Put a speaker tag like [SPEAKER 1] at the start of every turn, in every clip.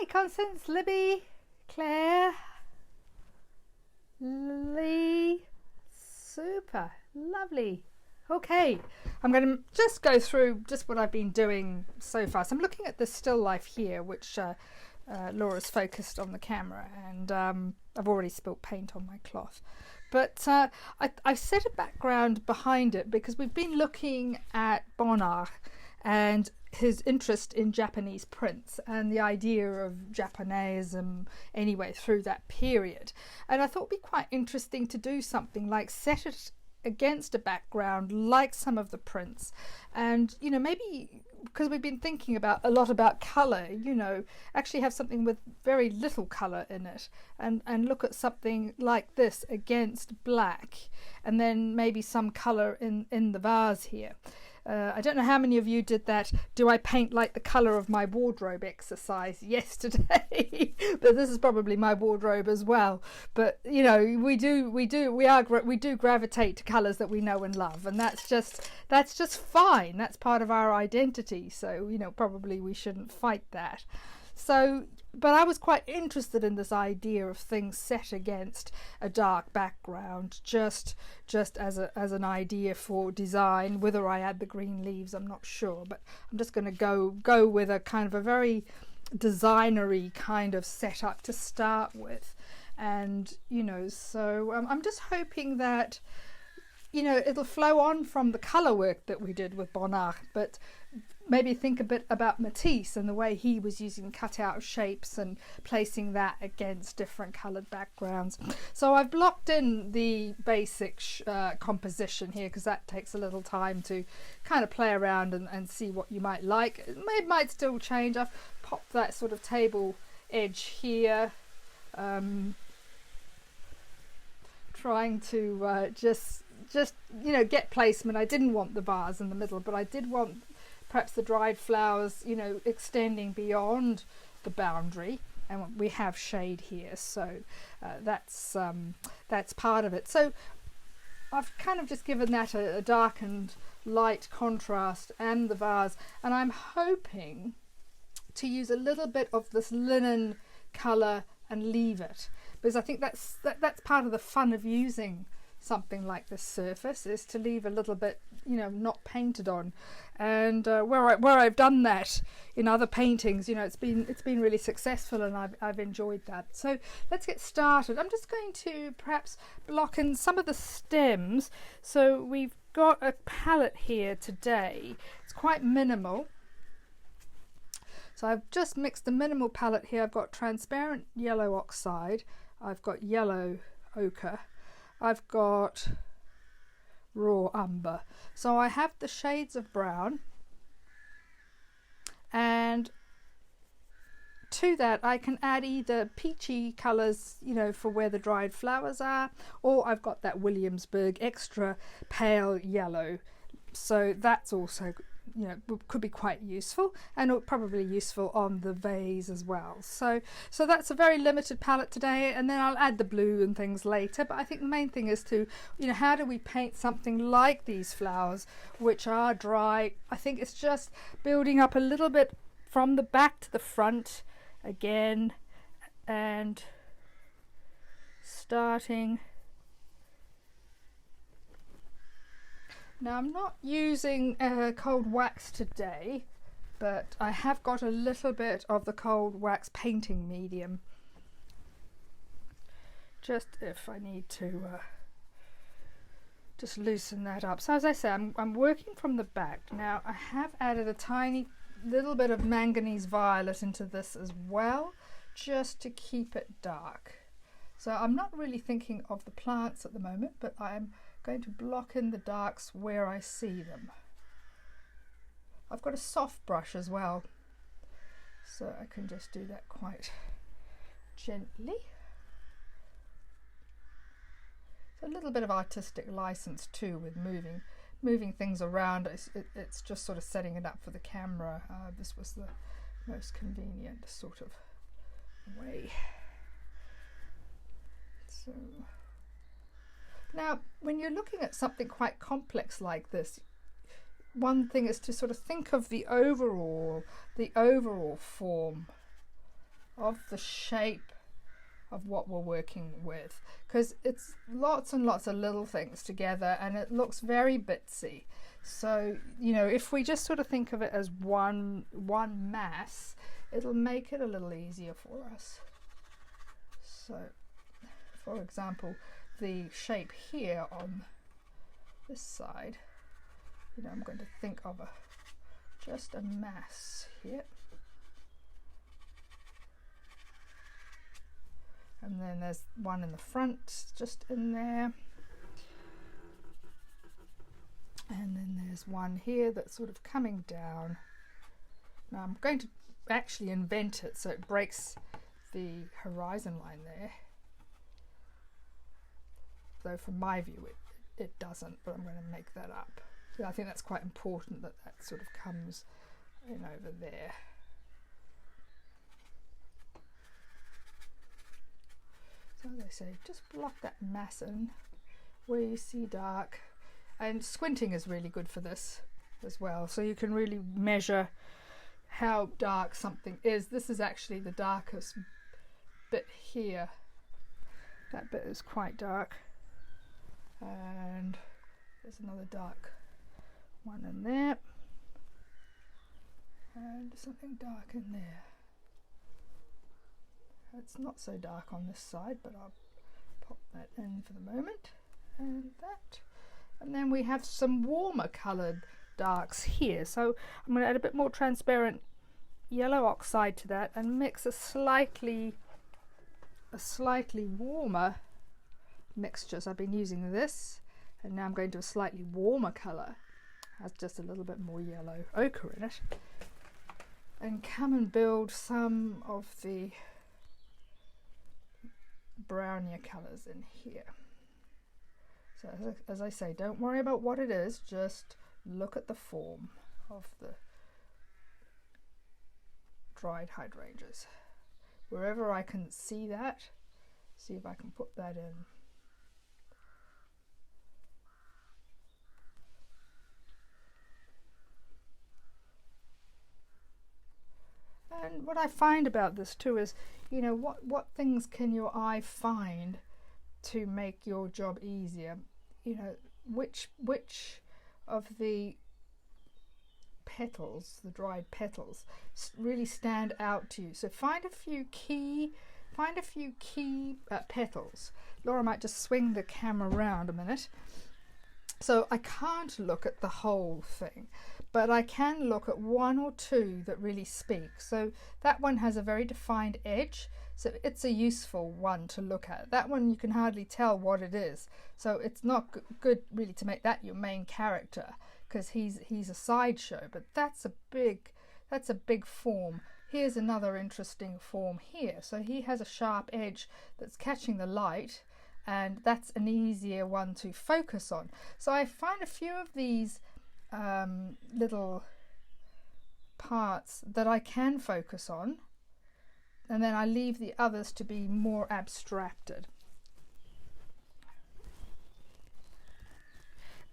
[SPEAKER 1] Hi, Constance, Libby, Claire, Lee. Super, lovely. Okay, I'm going to just go through just what I've been doing so far. So I'm looking at the still life here, which Laura's focused on the camera, and I've already spilt paint on my cloth. But I've set a background behind it because we've been looking at Bonnard and his interest in Japanese prints and the idea of Japanism anyway through that period. And I thought it'd be quite interesting to do something like set it against a background like some of the prints, and maybe because we've been thinking about a lot about color, actually have something with very little color in it, and look at something like this against black, and then maybe some color in the vase here. I don't know how many of you did that do I paint like the color of my wardrobe exercise yesterday. But this is probably my wardrobe as well. But we do gravitate to colors that we know and love, and that's just fine. That's part of our identity, so probably we shouldn't fight that. So, but I was quite interested in this idea of things set against a dark background, just as an idea for design. Whether I add the green leaves, I'm not sure, but I'm just going to go with a kind of a very designery kind of setup to start with, and so I'm just hoping that it'll flow on from the colour work that we did with Bonnard, but maybe think a bit about Matisse and the way he was using cutout shapes and placing that against different coloured backgrounds. So I've blocked in the basic composition here because that takes a little time to kind of play around and see what you might like. It might still change. I've popped that sort of table edge here, trying to just get placement. I didn't want the vase in the middle, but I did want perhaps the dried flowers extending beyond the boundary, and we have shade here, so that's part of it. So I've kind of just given that a dark and light contrast and the vase, and I'm hoping to use a little bit of this linen colour and leave it, because I think that's part of the fun of using something like this surface, is to leave a little bit not painted on. And where I've done that in other paintings, it's been really successful, and I've enjoyed that. So let's get started. I'm just going to perhaps block in some of the stems. So we've got a palette here today. It's quite minimal. So I've just mixed a minimal palette here. I've got transparent yellow oxide, I've got yellow ochre, I've got raw umber. So I have the shades of brown, and to that I can add either peachy colours, for where the dried flowers are, or I've got that Williamsburg extra pale yellow. So that's also could be quite useful, and probably useful on the vase as well. So that's a very limited palette today, and then I'll add the blue and things later. But I think the main thing is to how do we paint something like these flowers which are dry. I think it's just building up a little bit from the back to the front again, and starting. Now I'm not using cold wax today, but I have got a little bit of the cold wax painting medium, just if I need to just loosen that up. So as I say, I'm working from the back. Now I have added a tiny little bit of manganese violet into this as well, just to keep it dark. So I'm not really thinking of the plants at the moment, but I'm going to block in the darks where I see them. I've got a soft brush as well, so I can just do that quite gently. So a little bit of artistic license too with moving things around. It's just sort of setting it up for the camera. This was the most convenient sort of way. So now, when you're looking at something quite complex like this, one thing is to sort of think of the overall form of the shape of what we're working with, because it's lots and lots of little things together and it looks very bitsy. So, you know, if we just sort of think of it as one mass, it'll make it a little easier for us. So, for example, the shape here on this side, you know, I'm going to think of just a mass here. And then there's one in the front, just in there. And then there's one here that's sort of coming down. Now I'm going to actually invent it so it breaks the horizon line there. Though from my view it doesn't, but I'm going to make that up. So I think that's quite important that that sort of comes in over there. So as I say, just block that mass in where you see dark. And squinting is really good for this as well. So you can really measure how dark something is. This is actually the darkest bit here. That bit is quite dark. And there's another dark one in there. And something dark in there. It's not so dark on this side, but I'll pop that in for the moment. And that. And then we have some warmer coloured darks here. So I'm going to add a bit more transparent yellow oxide to that and mix a slightly warmer mixture. So I've been using this, and now I'm going to a slightly warmer colour. Has just a little bit more yellow ochre in it. And come and build some of the brownier colours in here. So as I say, don't worry about what it is, just look at the form of the dried hydrangeas. Wherever I can see that, see if I can put that in. And what I find about this too is, you know, what things can your eye find to make your job easier? You know, which of the petals, the dried petals, really stand out to you. So find a few key petals. Laura might just swing the camera around a minute. So I can't look at the whole thing, but I can look at one or two that really speak. So that one has a very defined edge, so it's a useful one to look at. That one you can hardly tell what it is, so it's not good really to make that your main character, because he's a sideshow. But that's a big form. Here's another interesting form here. So he has a sharp edge that's catching the light, and that's an easier one to focus on. So I find a few of these little parts that I can focus on, and then I leave the others to be more abstracted.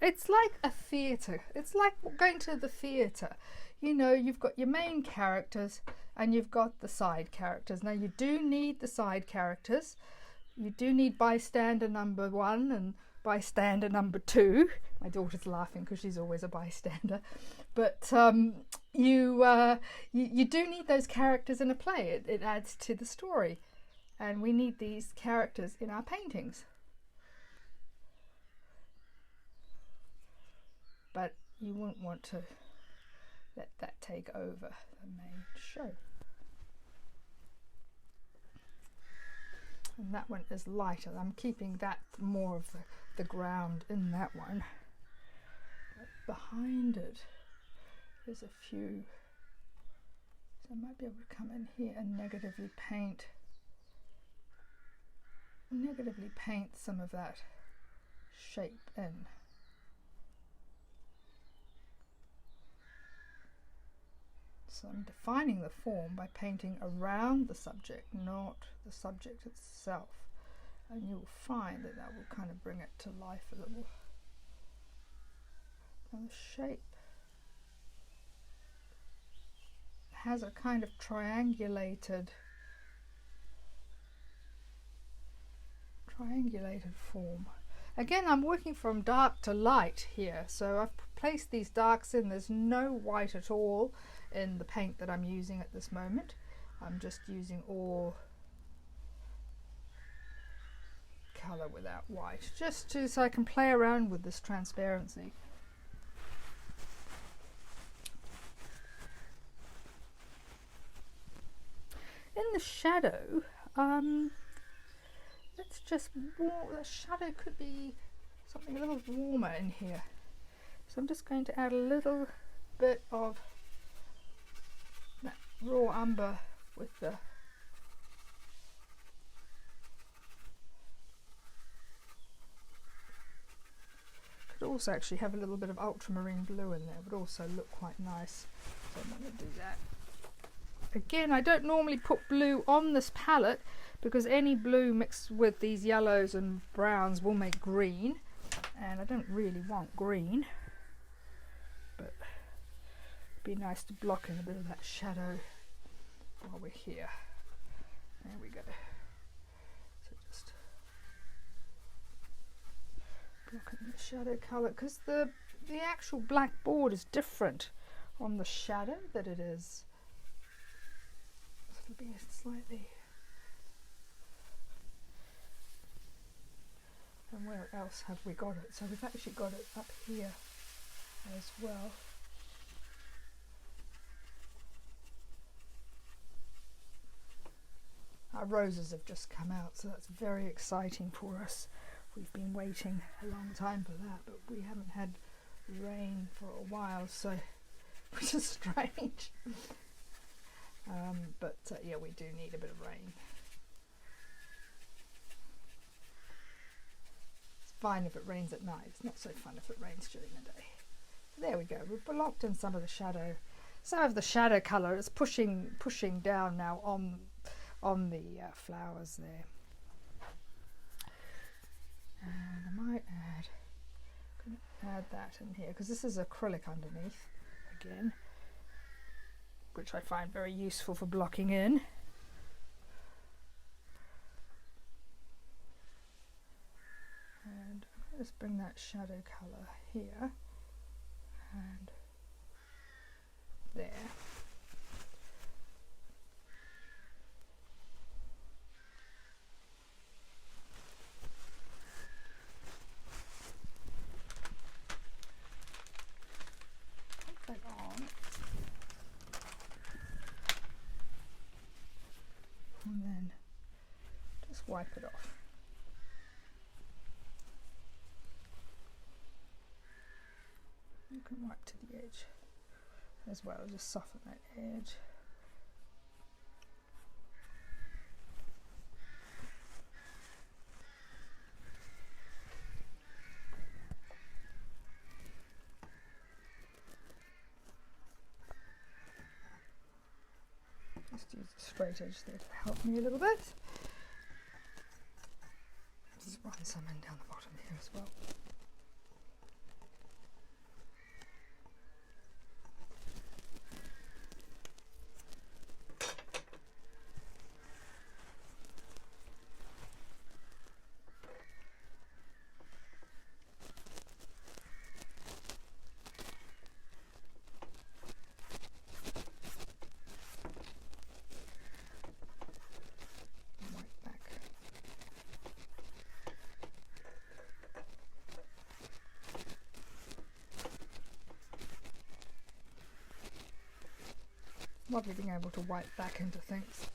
[SPEAKER 1] It's like a theatre. It's like going to the theatre. You know, you've got your main characters and you've got the side characters. Now you do need the side characters. You do need bystander number 1 and bystander number 2. My daughter's laughing because she's always a bystander. But you do need those characters in a play. It adds to the story. And we need these characters in our paintings. But you won't want to let that take over the main show. And that one is lighter. I'm keeping that more of the ground in that one. But behind it, there's a few. So I might be able to come in here and negatively paint some of that shape in. So I'm defining the form by painting around the subject, not the subject itself. And you'll find that that will kind of bring it to life a little. Now the shape has a kind of triangulated triangulated form. Again, I'm working from dark to light here, so I've placed these darks in. There's no white at all in the paint that I'm using at this moment. I'm just using all colour without white, just so I can play around with this transparency. In the shadow, let's just the shadow could be something a little warmer in here. So I'm just going to add a little bit of that raw umber with the could also actually have a little bit of ultramarine blue in there, would also look quite nice. So I'm going to do that. Again, I don't normally put blue on this palette because any blue mixed with these yellows and browns will make green, and I don't really want green, but it'd be nice to block in a bit of that shadow while we're here. There we go. So just blocking the shadow colour, because the actual black board is different on the shadow that it is. It'll be slightly. And where else have we got it? So we've actually got it up here as well. Our roses have just come out, so that's very exciting for us. We've been waiting a long time for that, but we haven't had rain for a while, so which is strange. But yeah, we do need a bit of rain. It's fine if it rains at night. It's not so fun if it rains during the day. There we go. We've blocked in some of the shadow. Some of the shadow colour is pushing down now on the flowers there. And I might add that in here because this is acrylic underneath again, which I find very useful for blocking in. And I'm going to just bring that shadow colour here and there. Put that on. And then just wipe it off. You can wipe to the edge as well, just soften that edge. Just use the straight edge there to help me a little bit. Just run some in down the bottom here as well. Lovely being able to wipe back into things.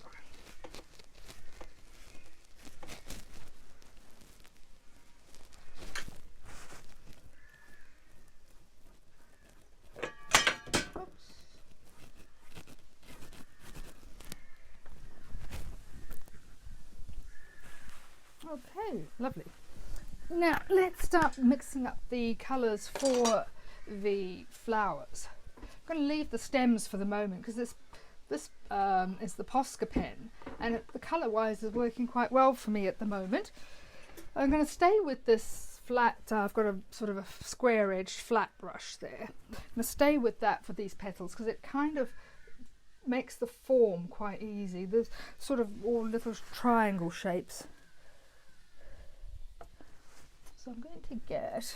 [SPEAKER 1] Oops. Okay, lovely. Now let's start mixing up the colours for the flowers. I'm going to leave the stems for the moment because this is the Posca pen, and the colour wise is working quite well for me at the moment. I'm going to stay with this flat, I've got a sort of a square edged flat brush there. I'm going to stay with that for these petals because it kind of makes the form quite easy. There's sort of all little triangle shapes. So I'm going to get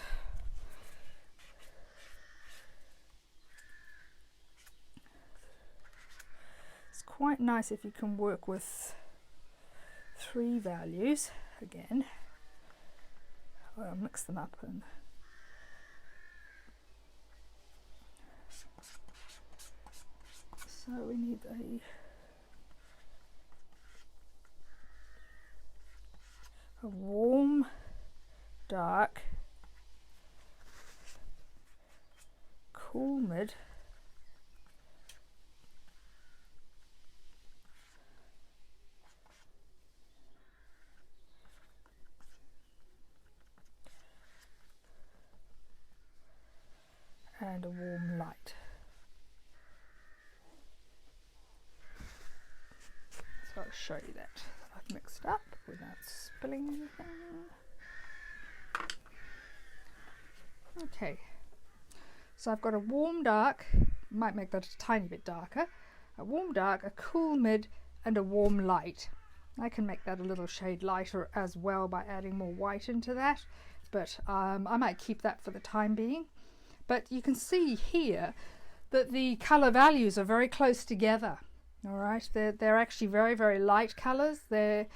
[SPEAKER 1] quite nice if you can work with 3 values again. I'll mix them up and so we need a warm, dark, cool mid, and a warm light. So I'll show you that I've mixed up without spilling anything. Okay, so I've got a warm dark, might make that a tiny bit darker, a warm dark, a cool mid, and a warm light. I can make that a little shade lighter as well by adding more white into that, but I might keep that for the time being. But you can see here that the color values are very close together. All right, they're actually very, very light colors. The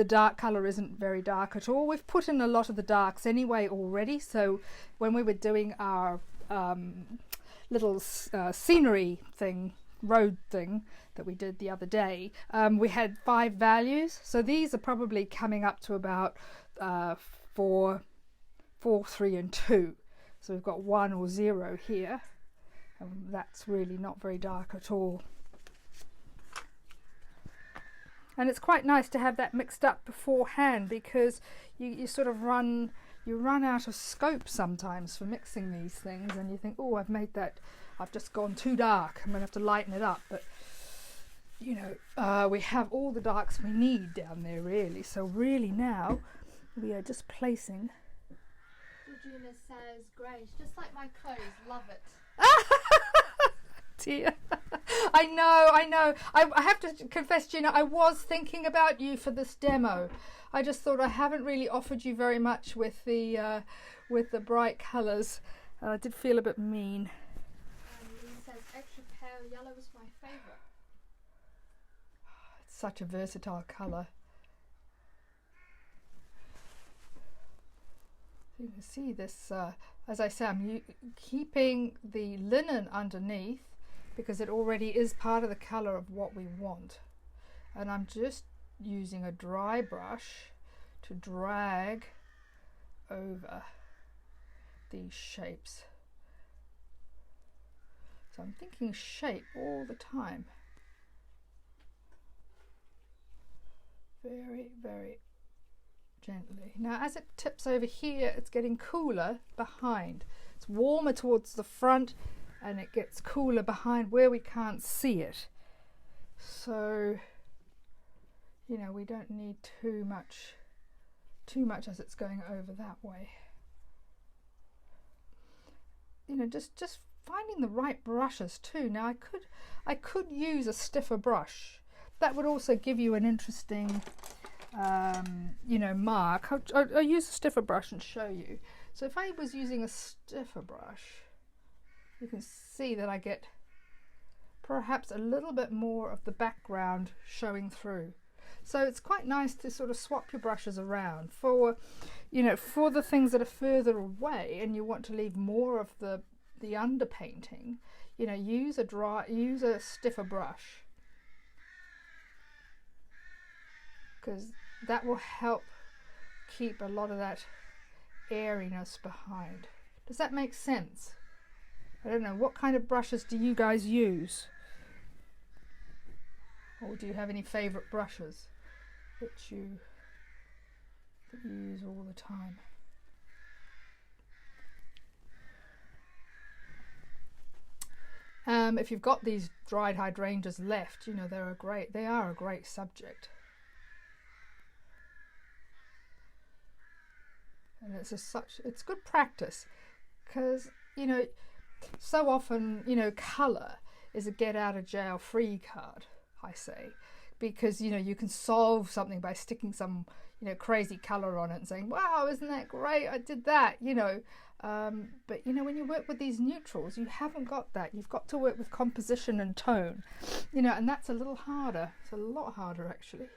[SPEAKER 1] dark color isn't very dark at all. We've put in a lot of the darks anyway already, so when we were doing our little scenery thing, road thing that we did the other day, we had 5 values, so these are probably coming up to about 4, 3 and 2. So we've got 1 or 0 here, and that's really not very dark at all. And it's quite nice to have that mixed up beforehand, because you sort of run out of scope sometimes for mixing these things, and you think, oh, I've just gone too dark, I'm going to have to lighten it up. But you know, we have all the darks we need down there really, so really now we are just placing.
[SPEAKER 2] Georgina says, great, just like my clothes, love it.
[SPEAKER 1] Dear. I know. I have to confess, Gina, I was thinking about you for this demo. I just thought I haven't really offered you very much with the bright colours. I did feel a bit mean.
[SPEAKER 2] Lee says, extra pale yellow was my favourite.
[SPEAKER 1] It's such a versatile colour. You can see this, as I say, I'm keeping the linen underneath because it already is part of the colour of what we want. And I'm just using a dry brush to drag over these shapes. So I'm thinking shape all the time. Very, very gently. Now as it tips over here, it's getting cooler behind. It's warmer towards the front and it gets cooler behind where we can't see it. So, you know, we don't need too much as it's going over that way. You know, just finding the right brushes too. Now I could use a stiffer brush. That would also give you an interesting you know, mark. I'll use a stiffer brush and show you. So if I was using a stiffer brush, you can see that I get perhaps a little bit more of the background showing through. So it's quite nice to sort of swap your brushes around for, you know, for the things that are further away and you want to leave more of the underpainting, you know, use a stiffer brush, because that will help keep a lot of that airiness behind. Does that make sense? I don't know, what kind of brushes do you guys use? Or do you have any favourite brushes that you use all the time? If you've got these dried hydrangeas left, you know, they are a great subject. And it's good practice, because, you know, so often, you know, colour is a get out of jail free card, I say, because you can solve something by sticking some crazy color on it and saying, wow, isn't that great, I did that. But when you work with these neutrals, you haven't got that. You've got to work with composition and tone, and that's a little harder. It's a lot harder, actually.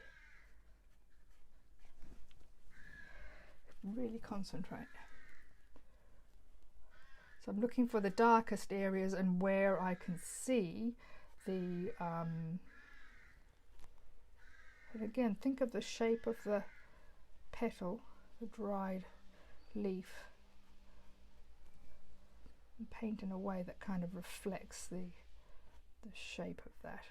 [SPEAKER 1] Really concentrate. So I'm looking for the darkest areas and where I can see the and again, think of the shape of the petal, the dried leaf, and paint in a way that kind of reflects the shape of that.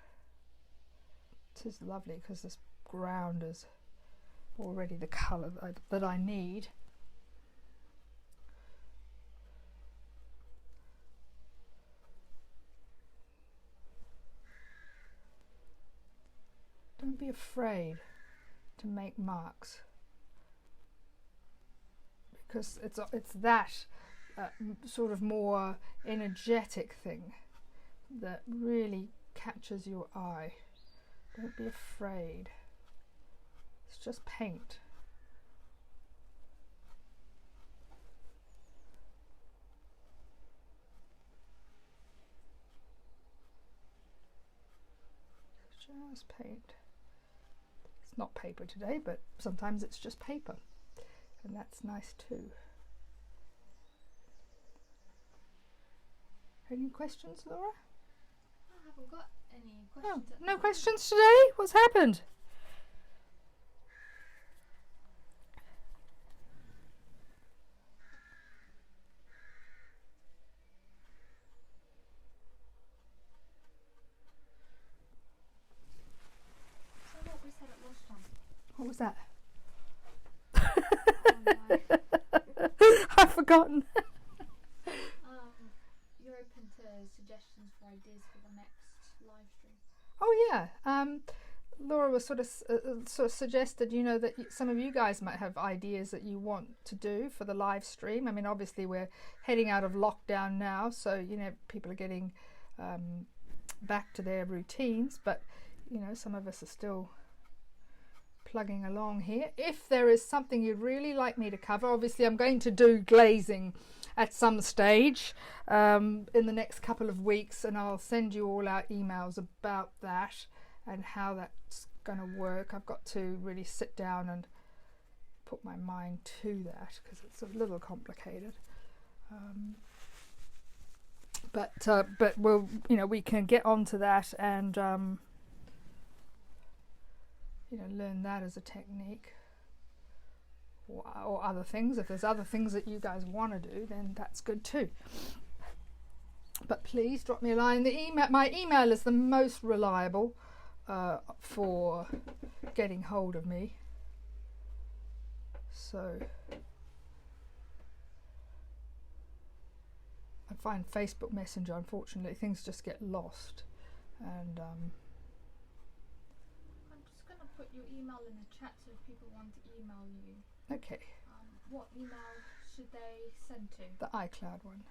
[SPEAKER 1] It is lovely because this ground is already the colour that I need. Don't be afraid to make marks, because it's that sort of more energetic thing that really catches your eye. Don't be afraid. It's just paint. Just paint. It's not paper today, but sometimes it's just paper, and that's nice too. Any questions, Laura?
[SPEAKER 2] I haven't got any questions.
[SPEAKER 1] Oh, no questions today? What's happened?
[SPEAKER 2] So what we said at lunchtime.
[SPEAKER 1] What was that?
[SPEAKER 2] Oh,
[SPEAKER 1] I've forgotten.
[SPEAKER 2] you're open to suggestions for ideas for the next live stream.
[SPEAKER 1] Oh yeah. Laura was sort of suggested, that some of you guys might have ideas that you want to do for the live stream. I mean, obviously we're heading out of lockdown now, so people are getting back to their routines, but some of us are still plugging along here. If there is something you'd really like me to cover, obviously I'm going to do glazing at some stage in the next couple of weeks, and I'll send you all out emails about that and how that's going to work. I've got to really sit down and put my mind to that because it's a little complicated. But we'll we can get onto that and learn that as a technique, or other things. If there's other things that you guys want to do, then that's good too. But please drop me a line. My email is the most reliable for getting hold of me. So I find Facebook Messenger, unfortunately, things just get lost. And
[SPEAKER 2] I'm just going to put your email in the chat so if people want to email you.
[SPEAKER 1] okay,
[SPEAKER 2] What email should they send to?
[SPEAKER 1] the iCloud one.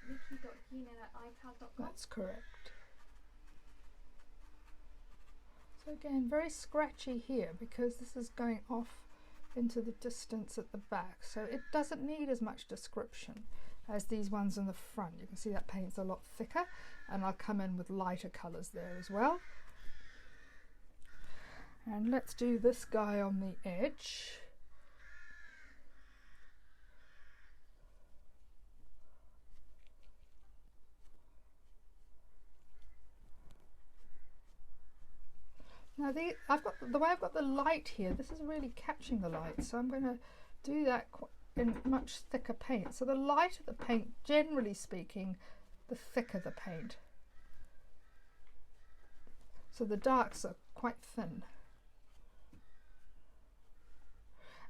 [SPEAKER 2] Nikki.keenan@icloud.com.
[SPEAKER 1] That's correct. So again, very scratchy here because this is going off into the distance at the back, so it doesn't need as much description as these ones in the front. You can see that paint's a lot thicker, and I'll come in with lighter colours there as well. And let's do this guy on the edge. Now the way I've got the light here, this is really catching the light, so I'm going to do that in much thicker paint. So the lighter the paint, generally speaking, the thicker the paint. So the darks are quite thin.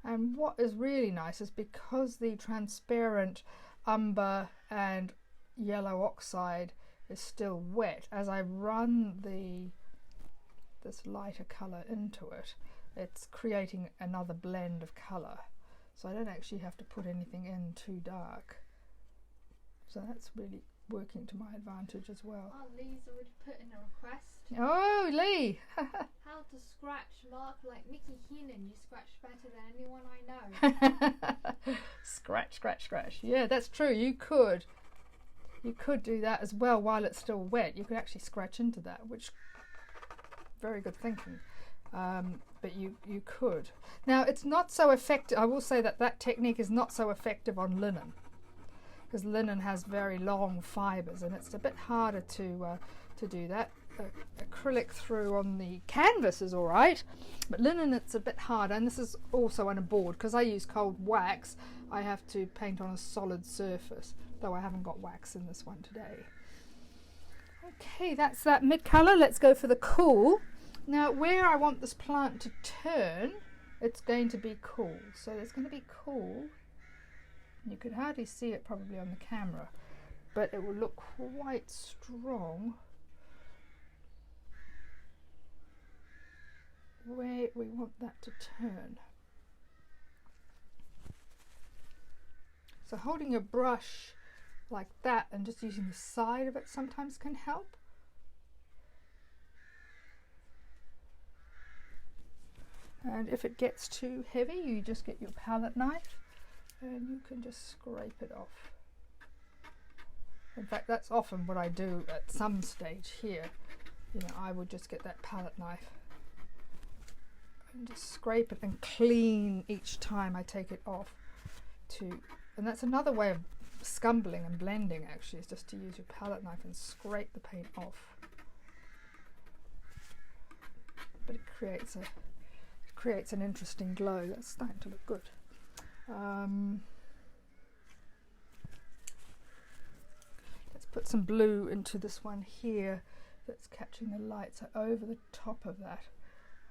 [SPEAKER 1] And what is really nice is because the transparent umber and yellow oxide is still wet, as I run this lighter colour into it, it's creating another blend of colour. So I don't actually have to put anything in too dark. So that's really working to my advantage as well.
[SPEAKER 2] Oh, Lee's already put in a request.
[SPEAKER 1] Oh, Lee!
[SPEAKER 2] How to scratch Mark like Mickey Heenan. You scratch better than anyone I know.
[SPEAKER 1] Scratch, scratch, scratch. Yeah, that's true. You could do that as well while it's still wet. You could actually scratch into that, which very good thinking. But you could. Now, it's not so effective. I will say that that technique is not so effective on linen, because linen has very long fibres and it's a bit harder to do that. Acrylic through on the canvas is all right, but linen it's a bit harder, and this is also on a board. Because I use cold wax, I have to paint on a solid surface, though I haven't got wax in this one today. Okay, that's that mid colour. Let's go for the cool. Now, where I want this plant to turn, it's going to be cool. So it's going to be cool. You could hardly see it probably on the camera, but it will look quite strong where we want that to turn. So holding your brush like that and just using the side of it sometimes can help. And if it gets too heavy, you just get your palette knife and you can just scrape it off. In fact, that's often what I do at some stage here. You know, I would just get that palette knife and just scrape it and clean each time I take it off. And that's another way of scumbling and blending, actually, is just to use your palette knife and scrape the paint off. But it creates an interesting glow. That's starting to look good. Let's put some blue into this one here that's catching the light. So over the top of that,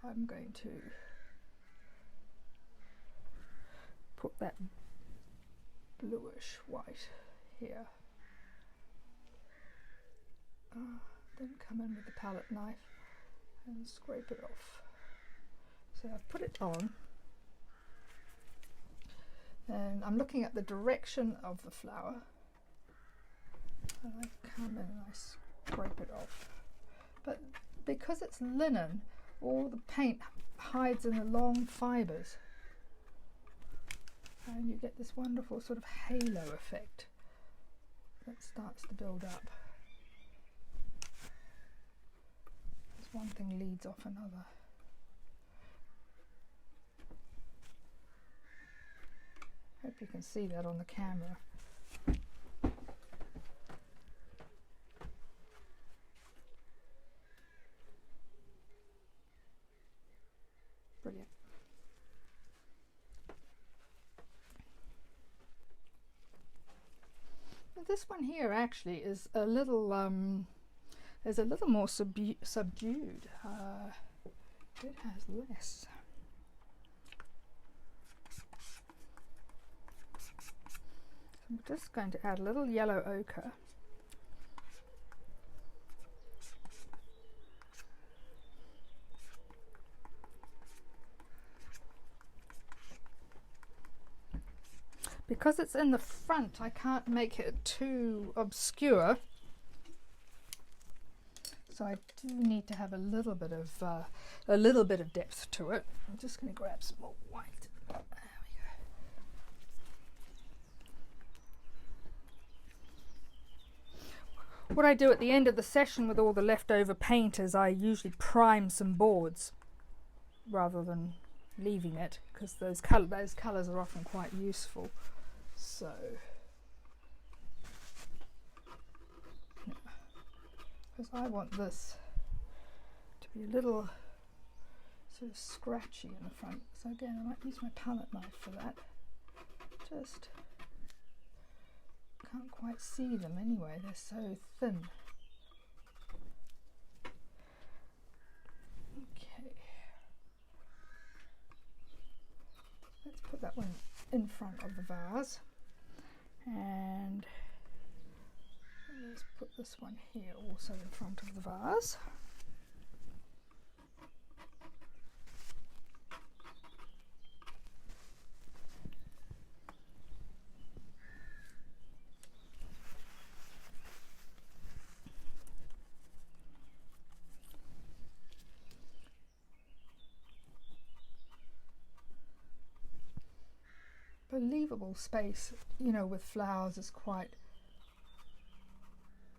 [SPEAKER 1] I'm going to put that bluish white here. Then come in with the palette knife and scrape it off. So I've put it on, and I'm looking at the direction of the flower, and I come in and I scrape it off. But because it's linen, all the paint hides in the long fibres, and you get this wonderful sort of halo effect that starts to build up. As one thing leads off another. Hope you can see that on the camera. Brilliant. Now this one here actually is a little more subdued. It has less. I'm just going to add a little yellow ochre. Because it's in the front, I can't make it too obscure. So I do need to have a little bit of depth to it. I'm just going to grab some more white. What I do at the end of the session with all the leftover paint is I usually prime some boards rather than leaving it, because those colours are often quite useful. So because I want this to be a little sort of scratchy in the front. So again, I might use my palette knife for that. Just can't quite see them anyway, they're so thin. Okay, let's put that one in front of the vase, and let's put this one here also in front of the vase. unbelievable space, you know, with flowers is quite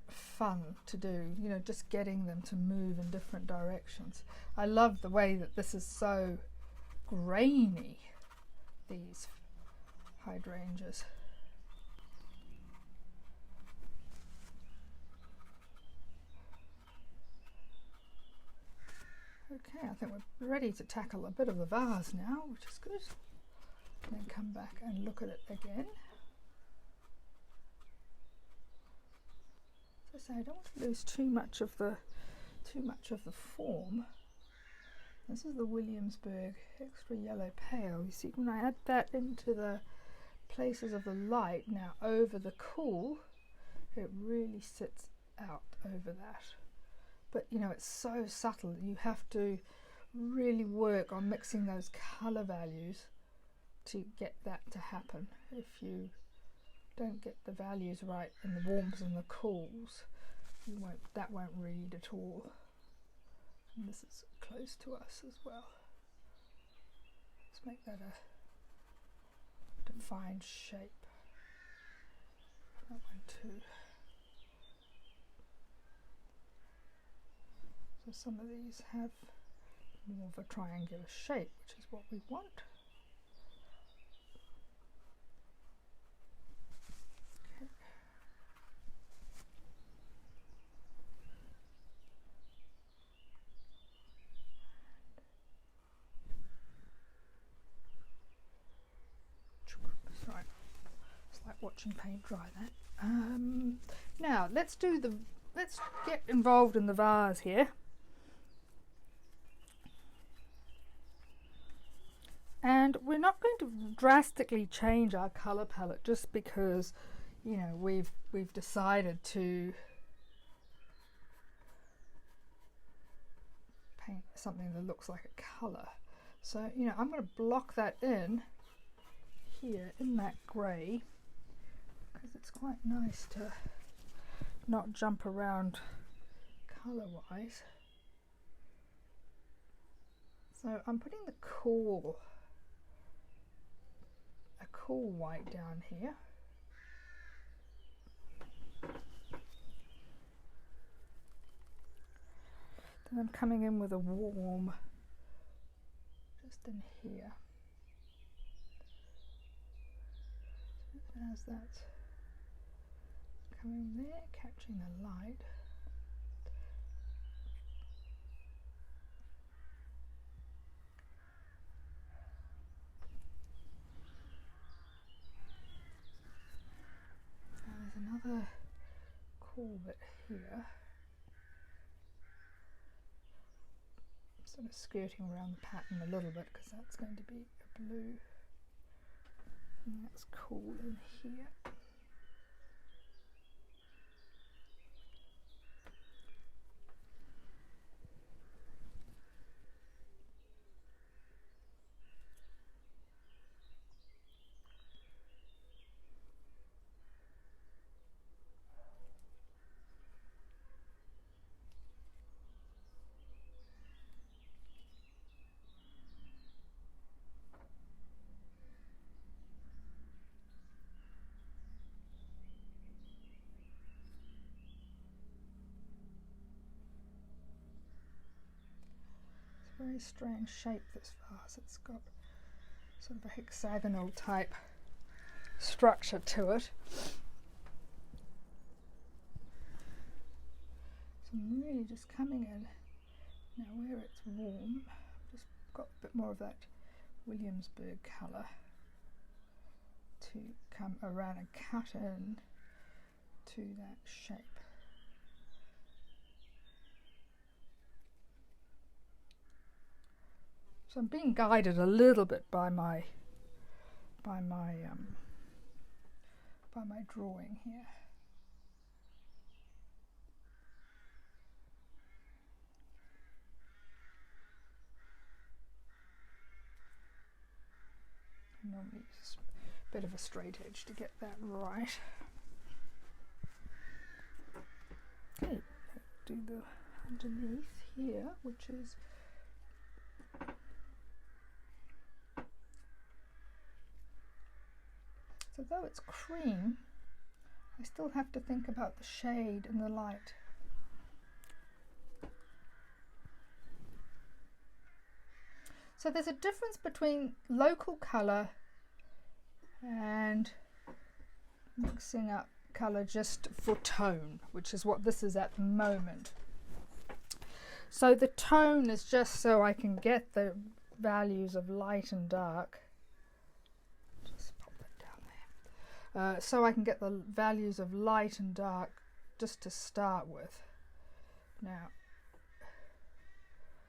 [SPEAKER 1] fun to do, you know, just getting them to move in different directions. I love the way that this is so grainy, these hydrangeas. Okay, I think we're ready to tackle a bit of the vase now, which is good. And then come back and look at it again. As I say, I don't want to lose too much of the form. This is the Williamsburg Extra Yellow Pale. You see, when I add that into the places of the light now over the cool, it really sits out over that. But you know, it's so subtle, you have to really work on mixing those colour values to get that to happen. If you don't get the values right in the warms and the cools, that won't read at all. And this is close to us as well. Let's make that a defined shape. That one too. So some of these have more of a triangular shape, which is what we want. Okay. Sorry, it's like watching paint dry. That. Now let's get involved in the vase here. And we're not going to drastically change our colour palette just because, you know, we've decided to paint something that looks like a colour. So, you know, I'm going to block that in here in that grey because it's quite nice to not jump around colour-wise. So I'm putting a cool white down here. Then I'm coming in with a warm just in here. As that's coming there, catching the light. Another cool bit here. I'm sort of skirting around the pattern a little bit because that's going to be a blue. And that's cool in here. Very strange shape, this vase. It's got sort of a hexagonal type structure to it. So I'm really just coming in now where it's warm. Just got a bit more of that Williamsburg colour to come around and cut in to that shape. So I'm being guided a little bit by my drawing here. I normally use a bit of a straight edge to get that right. Okay, do the underneath here, which is So though it's cream, I still have to think about the shade and the light. So there's a difference between local colour and mixing up colour just for tone, which is what this is at the moment. So the tone is just so I can get the values of light and dark. Just pop that down there. So I can get the values of light and dark just to start with. Now,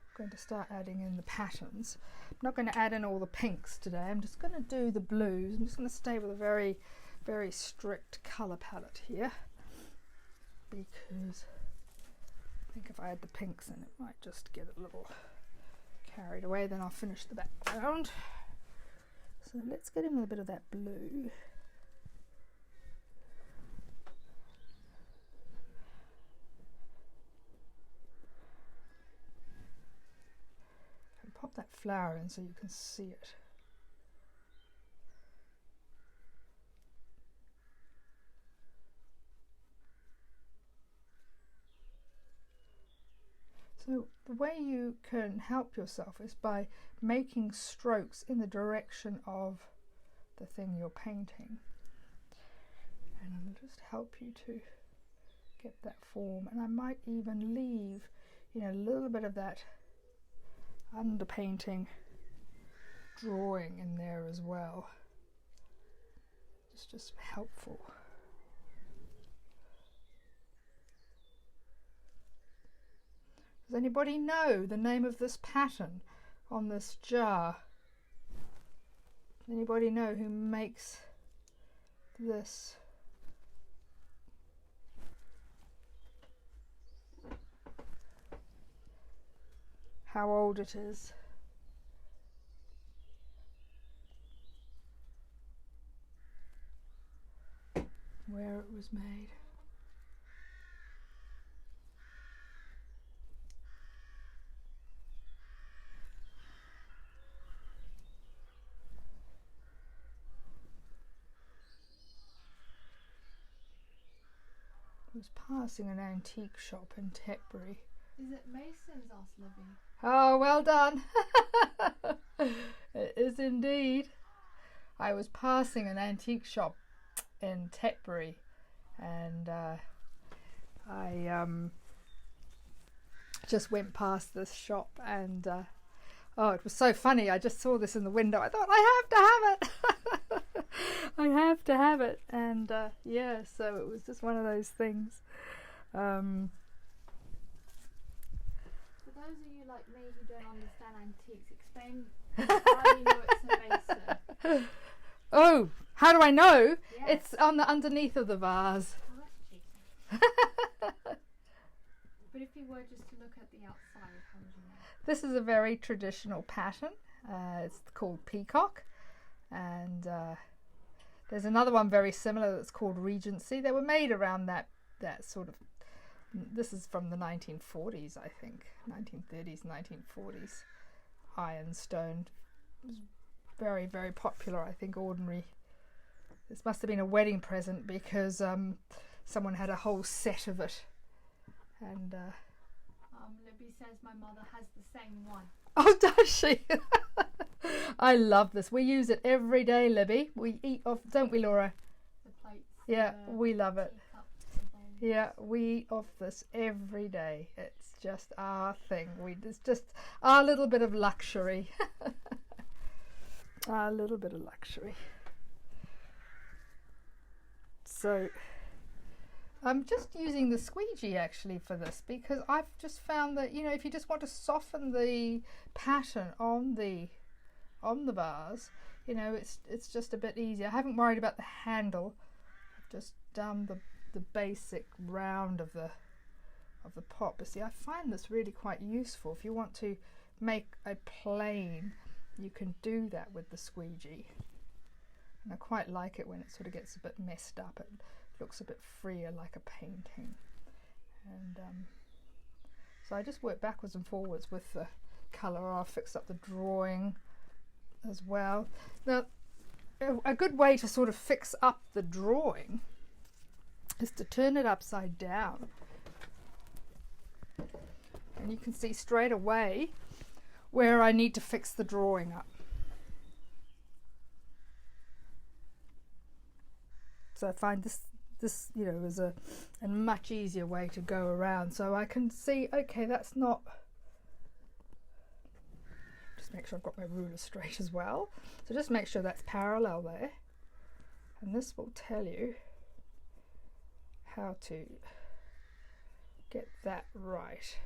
[SPEAKER 1] I'm going to start adding in the patterns. I'm not going to add in all the pinks today. I'm just going to do the blues. I'm just going to stay with a very, very strict colour palette here, because I think if I add the pinks in, it might just get a little carried away. Then I'll finish the background. So let's get in with a bit of that blue. And pop that flower in so you can see it. So the way you can help yourself is by making strokes in the direction of the thing you're painting. And it'll just help you to get that form. And I might even leave, you know, a little bit of that underpainting drawing in there as well. It's just helpful. Does anybody know the name of this pattern on this jar? Anybody know who makes this? How old it is? Where it was made? I was passing an antique shop in Tetbury.
[SPEAKER 2] Is it Mason's? Asked Libby.
[SPEAKER 1] Oh, well done. It is indeed. I was passing an antique shop in Tetbury, and I just went past this shop, and oh, it was so funny. I just saw this in the window. I thought, I have to have it. I have to have it. And yeah, so it was just one of those things.
[SPEAKER 2] For those of you like me who don't understand antiques, explain how you know it's a Mason.
[SPEAKER 1] Oh, how do I know?
[SPEAKER 2] Yes.
[SPEAKER 1] It's on the underneath of the vase.
[SPEAKER 2] Oh, that's cheating. But if you were just to look at the outside, how would you know?
[SPEAKER 1] This is a very traditional pattern. It's called Peacock, and there's another one very similar that's called Regency. They were made around that sort of. This is from the 1940s, I think, 1930s, 1940s. Ironstone. It was very, very popular. I think ordinary. This must have been a wedding present, because someone had a whole set of it, and.
[SPEAKER 2] Libby says my mother has the same one.
[SPEAKER 1] Oh, does she? I love this. We use it every day, Libby. We eat off, don't we, Laura?
[SPEAKER 2] The plates.
[SPEAKER 1] Yeah, we love it.
[SPEAKER 2] Teacups, the bowls.
[SPEAKER 1] Yeah, we eat off this every day. It's just our thing. It's just our little bit of luxury. Our little bit of luxury. So I'm just using the squeegee actually for this, because I've just found that, you know, if you just want to soften the pattern on the vase, you know, it's just a bit easier. I haven't worried about the handle. I've just done the basic round of the pot. But see, I find this really quite useful. If you want to make a plane, you can do that with the squeegee. And I quite like it when it sort of gets a bit messed up. It looks a bit freer, like a painting. And so I just work backwards and forwards with the colour. I'll fix up the drawing as well. Now, a good way to sort of fix up the drawing is to turn it upside down. And you can see straight away where I need to fix the drawing up. So I find this you know, is a much easier way to go around. So I can see, okay, that's not, just make sure I've got my ruler straight as well. So just make sure that's parallel there. And this will tell you how to get that right.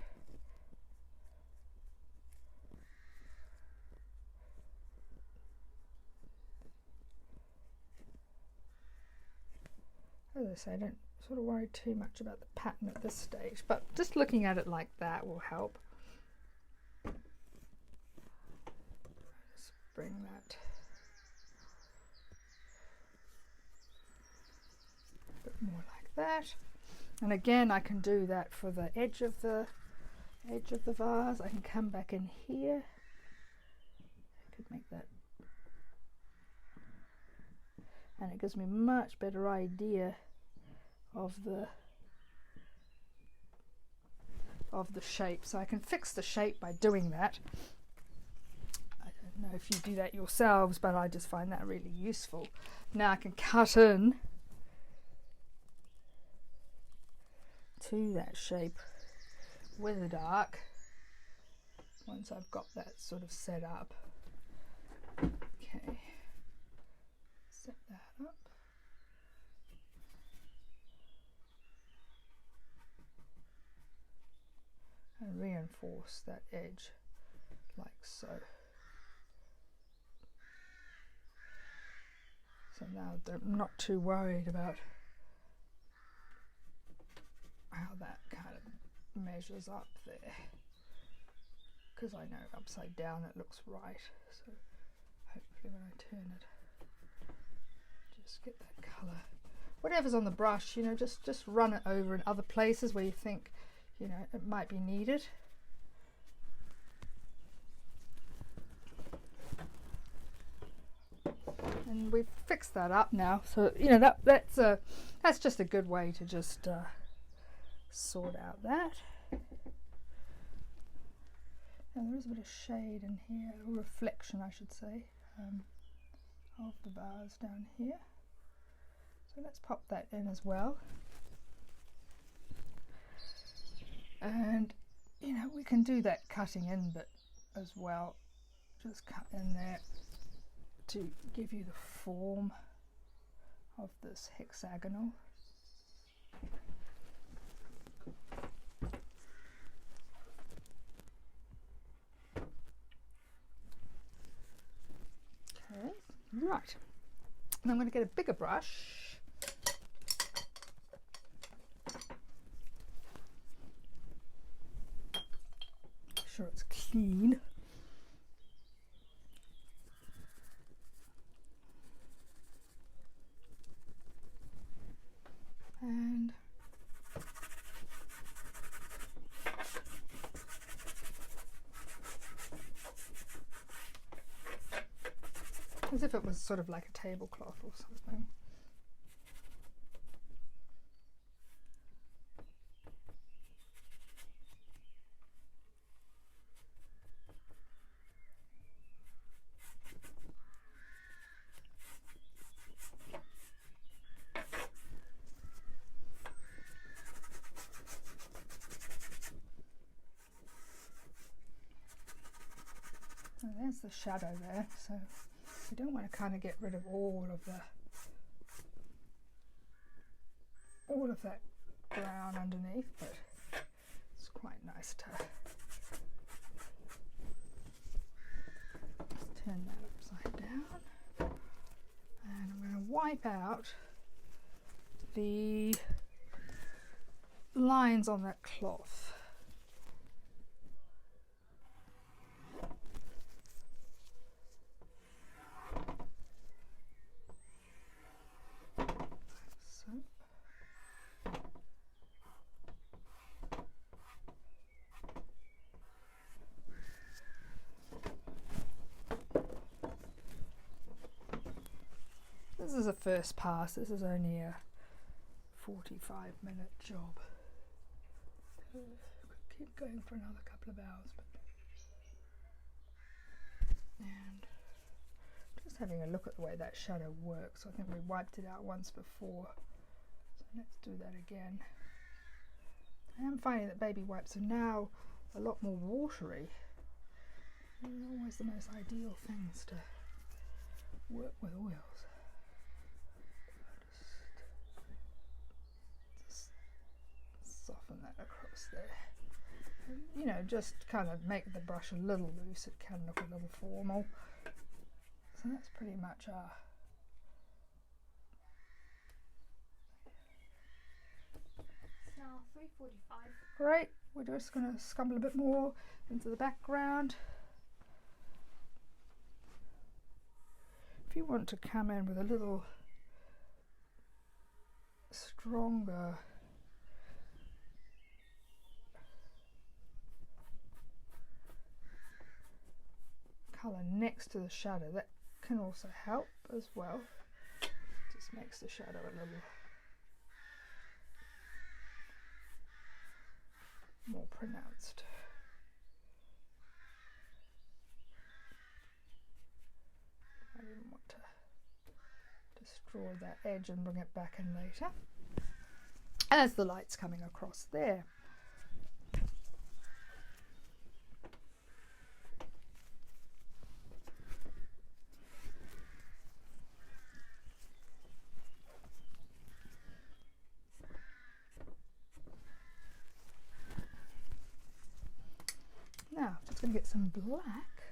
[SPEAKER 1] As I say, I don't sort of worry too much about the pattern at this stage, but just looking at it like that will help. Just bring that a bit more like that. And again, I can do that for the edge of the vase. I can come back in here. I could make that, and it gives me a much better idea of the shape. So I can fix the shape by doing that. I don't know if you do that yourselves, but I just find that really useful. Now I can cut in to that shape with a dark once I've got that sort of set up. Okay, set that up. And reinforce that edge like so. So now I'm not too worried about how that kind of measures up there, because I know upside down it looks right. So hopefully when I turn it, just get that colour. Whatever's on the brush, you know, just run it over in other places where you think, you know, it might be needed. And we've fixed that up now, so you know that's just a good way to just sort out that. Now there is a bit of shade in here, or reflection I should say, of the vase down here. So let's pop that in as well. And you know, we can do that cutting in bit as well. Just cut in there to give you the form of this hexagonal. Okay, right. And I'm going to get a bigger brush. Sure it's clean. And as if it was sort of like a tablecloth or something. So there's the shadow there, so we don't want to kind of get rid of all of that brown underneath, but it's quite nice to turn that upside down. And I'm going to wipe out the lines on that cloth. a first pass. This is only a 45-minute job. Could keep going for another couple of hours, but and just having a look at the way that shadow works. I think we wiped it out once before, so let's do that again. I am finding that baby wipes are now a lot more watery. They're always the most ideal things to work with oils. Just soften that across there. And, you know, just kind of make the brush a little loose. It can look a little formal. So that's pretty much our
[SPEAKER 2] Now 3:45.
[SPEAKER 1] Great, we're just going to scumble a bit more into the background. If you want to come in with a little stronger colour next to the shadow, that can also help as well. Just makes the shadow a little more pronounced. I didn't want to destroy that edge and bring it back in later as the light's coming across there. Now, just going to get some black.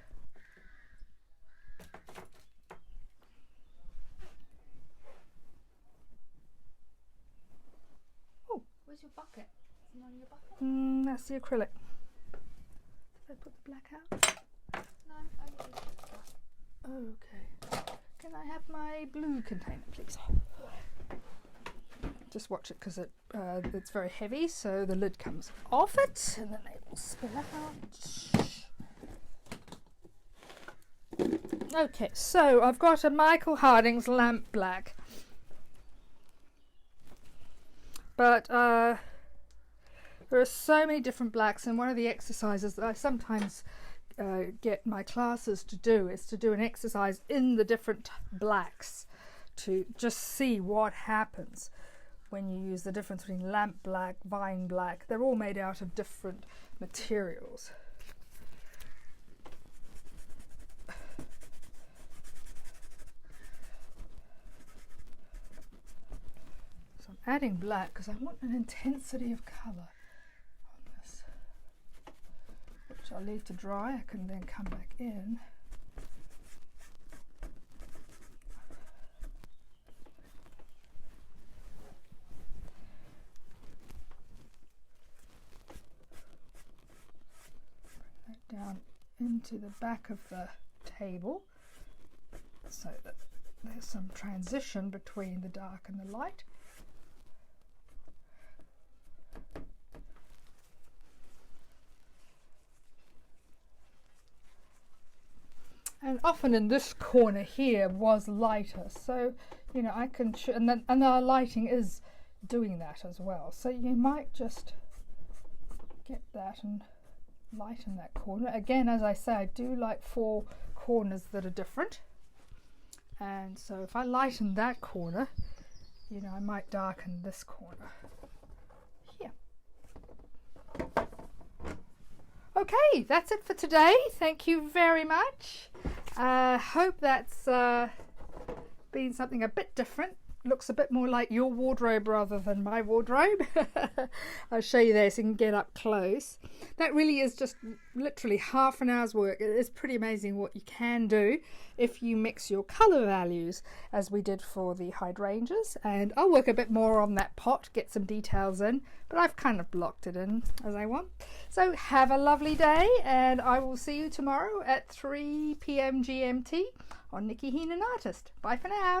[SPEAKER 1] Oh,
[SPEAKER 2] Where's your bucket? Is it on your bucket?
[SPEAKER 1] that's the acrylic. Did I put the black out?
[SPEAKER 2] No, only.
[SPEAKER 1] Okay. Can I have my blue container, please? Just watch it because it's very heavy, so the lid comes off it and then it will spill out. Okay, so I've got a Michael Harding's Lamp Black, but there are so many different blacks, and one of the exercises that I sometimes get my classes to do is to do an exercise in the different blacks to just see what happens when you use the difference between lamp black, vine black. They're all made out of different materials. So I'm adding black because I want an intensity of colour on this, which I'll leave to dry. I can then come back in. Down into the back of the table so that there's some transition between the dark and the light. And often in this corner here was lighter, so you know I can and our lighting is doing that as well, so you might just get that and lighten that corner. Again, as I say, I do like 4 corners that are different, and so if I lighten that corner, you know, I might darken this corner here. Okay, that's it for today. Thank you very much. Hope that's been something a bit different. Looks a bit more like your wardrobe rather than my wardrobe. I'll show you there so you can get up close. That really is just literally half an hour's work. It is pretty amazing what you can do if you mix your colour values, as we did for the hydrangeas. And I'll work a bit more on that pot, get some details in, but I've kind of blocked it in as I want. So have a lovely day, and I will see you tomorrow at 3 p.m. GMT on Nikki Heenan Artist. Bye for now.